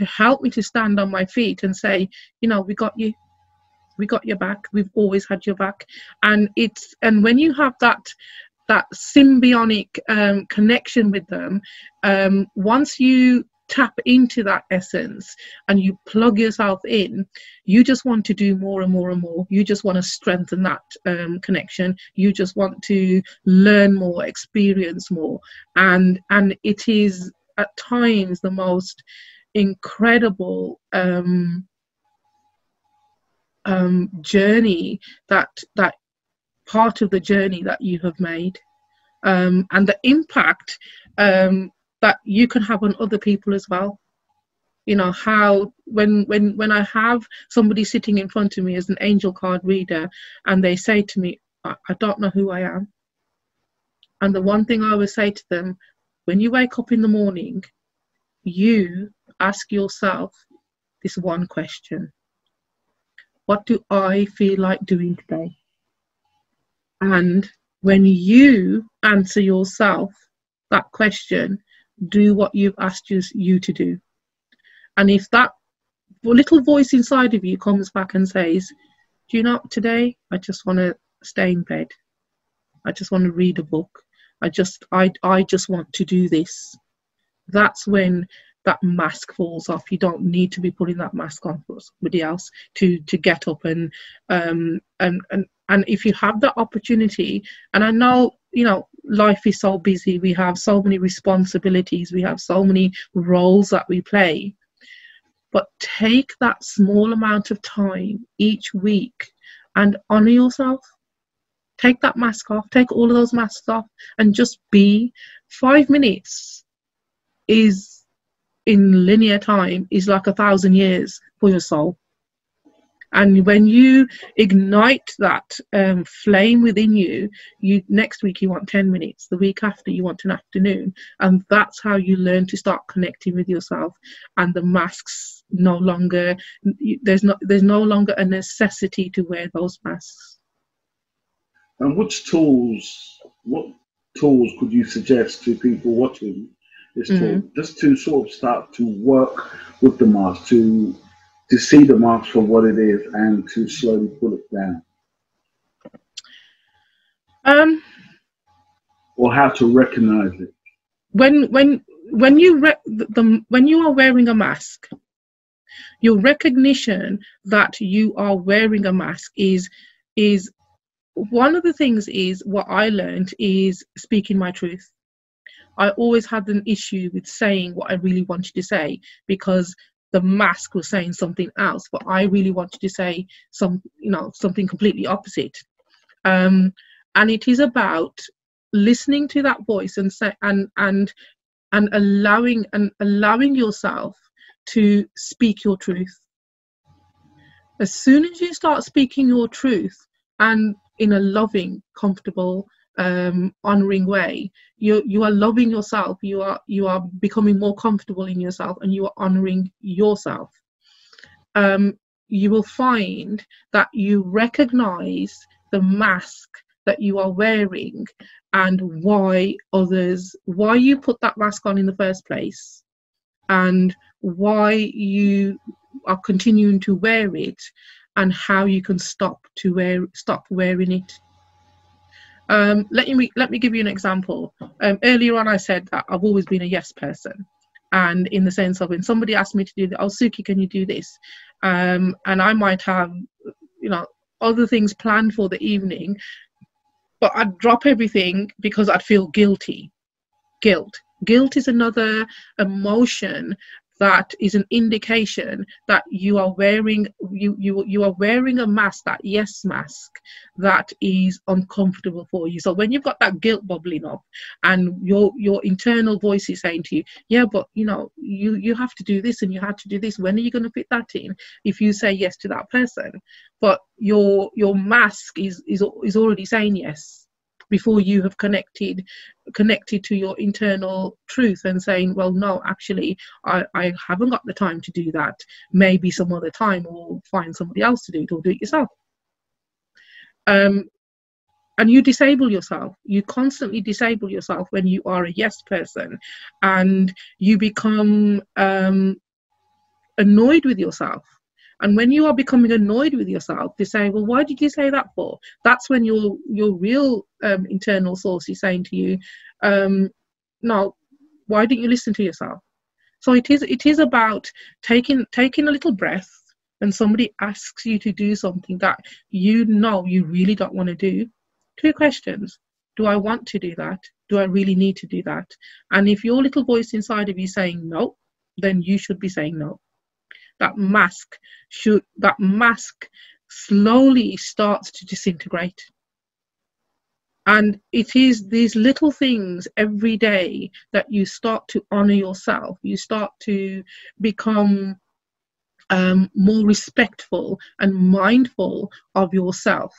help me to stand on my feet and say, we got you. We got your back. We've always had your back. And when you have that symbiotic connection with them, once you tap into that essence and you plug yourself in, you just want to do more and more and more. You just want to strengthen that connection. You just want to learn more, experience more, and it is at times the most incredible journey, that part of the journey that you have made, and the impact that you can have on other people as well. How when I have somebody sitting in front of me as an angel card reader, and they say to me, I don't know who I am. And the one thing I always say to them, when you wake up in the morning, you ask yourself this one question: what do I feel like doing today? And when you answer yourself that question, do what you've asked you to do. And if that little voice inside of you comes back and says, do you know, today I just want to stay in bed, I just want to read a book, I just want to do this, that's when that mask falls off. You don't need to be putting that mask on for somebody else to get up and if you have that opportunity, and I know, life is so busy, we have so many responsibilities, we have so many roles that we play, but take that small amount of time each week and honor yourself. Take that mask off, take all of those masks off, and just be. 5 minutes is, in linear time, is like 1,000 years for your soul. And when you ignite that flame within you, next week you want 10 minutes, the week after you want an afternoon, and that's how you learn to start connecting with yourself. And the masks no longer, there's no longer a necessity to wear those masks. And what tools could you suggest to people watching this talk, just to sort of start to work with the mask, to see the mask for what it is, and to slowly pull it down? Or how to recognize it? When you are wearing a mask, your recognition that you are wearing a mask is one of the things. Is what I learned is speaking my truth. I always had an issue with saying what I really wanted to say, because the mask was saying something else, but I really wanted to say something completely opposite. And it is about listening to that voice and say and allowing yourself to speak your truth. As soon as you start speaking your truth, and in a loving, comfortable, honoring way, you are loving yourself. You are becoming more comfortable in yourself, and you are honoring yourself. You will find that you recognize the mask that you are wearing and why you put that mask on in the first place, and why you are continuing to wear it, and how you can stop wearing it. Let me give you an example. Earlier on, I said that I've always been a yes person, and in the sense of when somebody asked me to do that, oh Suki, can you do this? And I might have, other things planned for the evening, but I'd drop everything because I'd feel guilty. Guilt is another emotion that is an indication that you are wearing a mask, that yes mask, that is uncomfortable for you. So when you've got that guilt bubbling up, and your internal voice is saying to you, yeah, but you have to do this and you have to do this, when are you going to fit that in if you say yes to that person? But your mask is already saying yes before you have connected to your internal truth and saying, well, no, actually, I haven't got the time to do that. Maybe some other time, or find somebody else to do it, or do it yourself. And you disable yourself. You constantly disable yourself when you are a yes person, and you become annoyed with yourself. And when you are becoming annoyed with yourself, you say, well, why did you say that for? That's when your real internal source is saying to you, no, why didn't you listen to yourself? So it is about taking a little breath, and somebody asks you to do something that you really don't want to do. 2 questions. Do I want to do that? Do I really need to do that? And if your little voice inside of you saying no, then you should be saying no. That mask slowly starts to disintegrate. And it is these little things every day that you start to honor yourself. You start to become more respectful and mindful of yourself.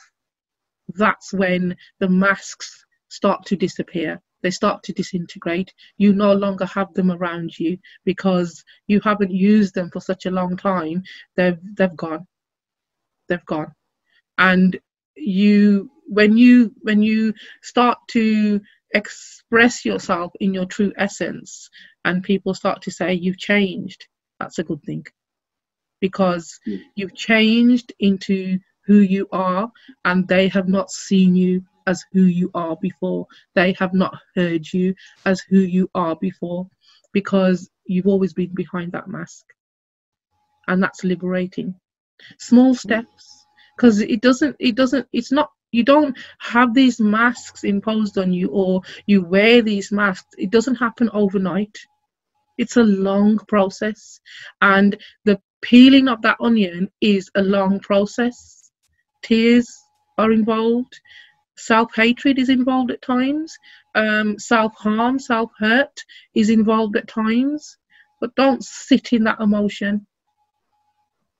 That's when the masks start to disappear. They start to disintegrate. You no longer have them around you because you haven't used them for such a long time. They've gone. They've gone. And when you start to express yourself in your true essence, and people start to say you've changed, that's a good thing, because you've changed into who you are, and they have not seen you as who you are before. They have not heard you as who you are before, because you've always been behind that mask. And that's liberating. Small steps, because you don't have these masks imposed on you, or you wear these masks. It doesn't happen overnight. It's a long process, and the peeling of that onion is a long process. Tears are involved. Self-hatred is involved at times. Self-harm, self-hurt is involved at times. But don't sit in that emotion.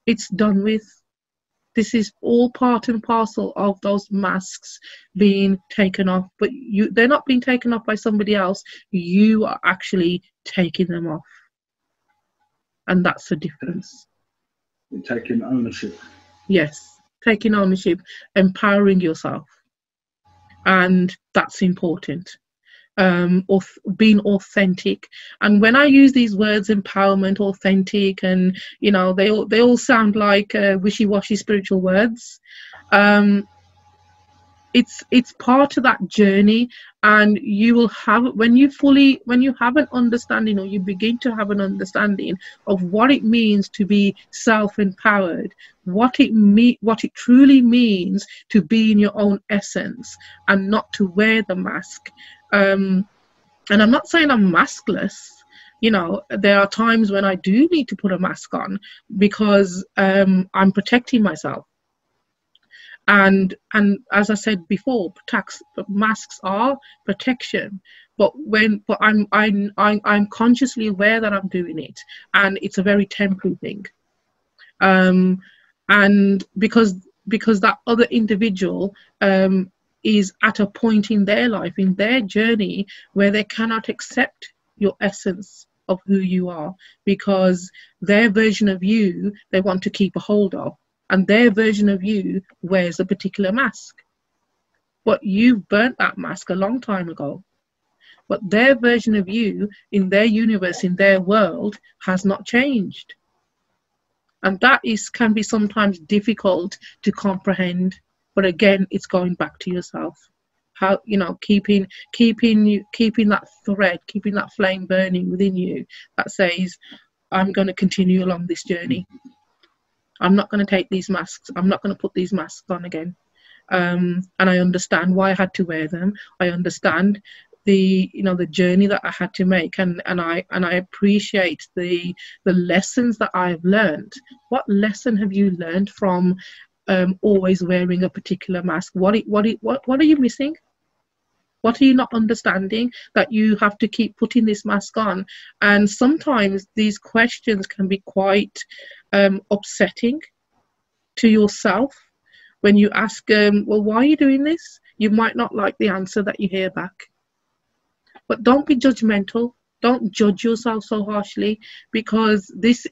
It's done with. This is all part and parcel of those masks being taken off. But they're not being taken off by somebody else. You are actually taking them off. And that's the difference. You're taking ownership. Yes, taking ownership, empowering yourself. And that's important. Being authentic. And when I use these words, empowerment, authentic, and they all sound like wishy-washy spiritual words. It's part of that journey, and you will have, when you have an understanding, or you begin to have an understanding of what it means to be self-empowered, what it truly means to be in your own essence and not to wear the mask. And I'm not saying I'm maskless. There are times when I do need to put a mask on because I'm protecting myself. And as I said before, masks are protection. But I'm consciously aware that I'm doing it, and it's a very temporary thing. And because that other individual is at a point in their life, in their journey, where they cannot accept your essence of who you are, because their version of you they want to keep a hold of, and their version of you wears a particular mask. But you've burnt that mask a long time ago. But their version of you in their universe, in their world, has not changed. And that can be sometimes difficult to comprehend. But again, it's going back to yourself. How, keeping that thread, keeping that flame burning within you that says, I'm going to continue along this journey. I'm not going to take these masks. I'm not going to put these masks on again. And I understand why I had to wear them. I understand the journey that I had to make, and I appreciate the lessons that I've learned. What lesson have you learned from always wearing a particular mask? What are you missing? What are you not understanding that you have to keep putting this mask on? And sometimes these questions can be quite upsetting to yourself when you ask, well, why are you doing this? You might not like the answer that you hear back. But don't be judgmental. Don't judge yourself so harshly, because this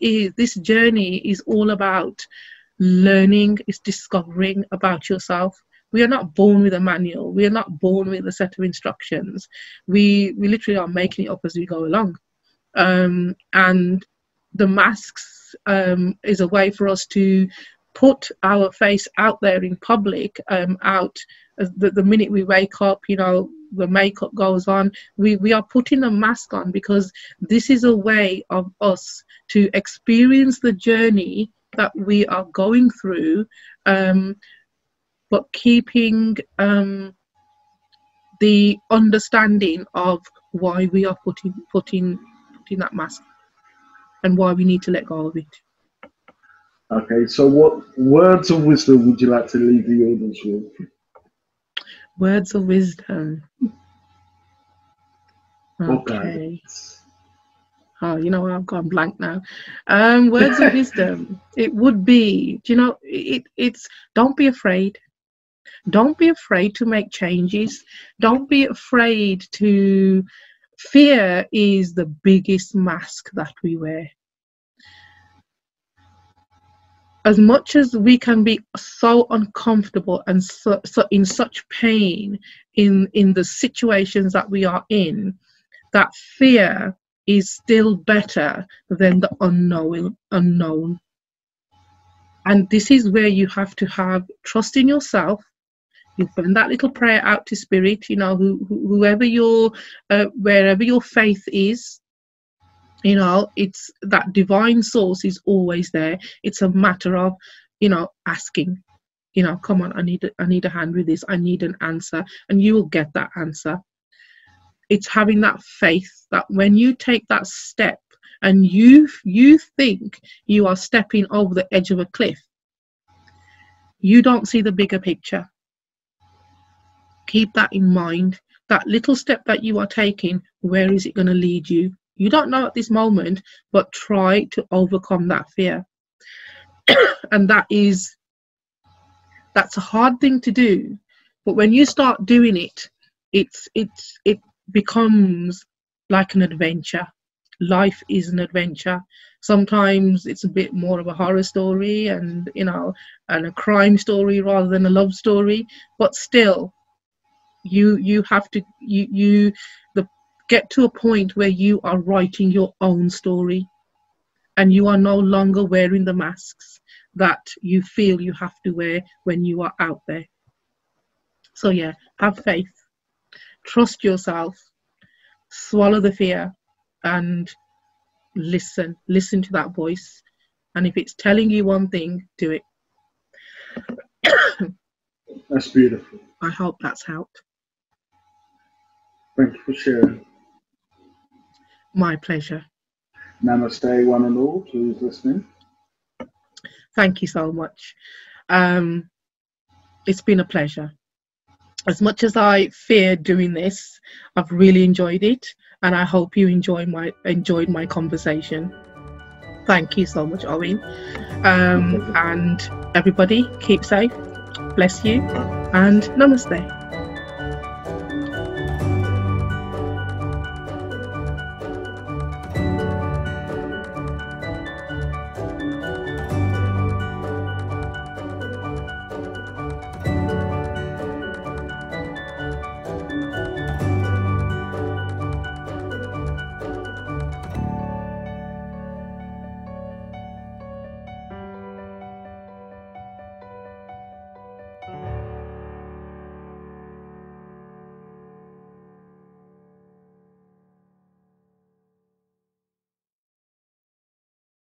journey is all about learning, it's discovering about yourself. We are not born with a manual. We are not born with a set of instructions. We literally are making it up as we go along. And the masks is a way for us to put our face out there in public, out the minute we wake up, the makeup goes on, we are putting a mask on, because this is a way of us to experience the journey that we are going through, but keeping the understanding of why we are putting that mask and why we need to let go of it. Okay, so what words of wisdom would you like to leave the audience with? Words of wisdom. Okay. Oh, I've gone blank now. Words of wisdom. It would be, it's don't be afraid. Don't be afraid to make changes. Don't be afraid to. Fear is the biggest mask that we wear. As much as we can be so uncomfortable and so in such pain in the situations that we are in, that fear is still better than the unknown. And this is where you have to have trust in yourself. You send that little prayer out to spirit, whoever wherever your faith is, it's that divine source is always there. It's a matter of, asking, come on, I need a hand with this. I need an answer, and you will get that answer. It's having that faith that when you take that step and you think you are stepping over the edge of a cliff, you don't see the bigger picture. Keep that in mind. That little step that you are taking, where is it going to lead you? You don't know at this moment, but try to overcome that fear. And that's a hard thing to do. But when you start doing it, it becomes like an adventure. Life is an adventure. Sometimes it's a bit more of a horror story and a crime story rather than a love story. But still, you have to get to a point where you are writing your own story, and you are no longer wearing the masks that you feel you have to wear when you are out there. So yeah, have faith, trust yourself, swallow the fear, and listen to that voice. And if it's telling you one thing, do it. That's beautiful. I hope that's helped. Thank you for sharing. My pleasure. Namaste, one and all, to who's listening. Thank you so much. It's been a pleasure. As much as I feared doing this, I've really enjoyed it, and I hope you enjoyed my conversation. Thank you so much, Owen. And everybody, keep safe. Bless you, and namaste.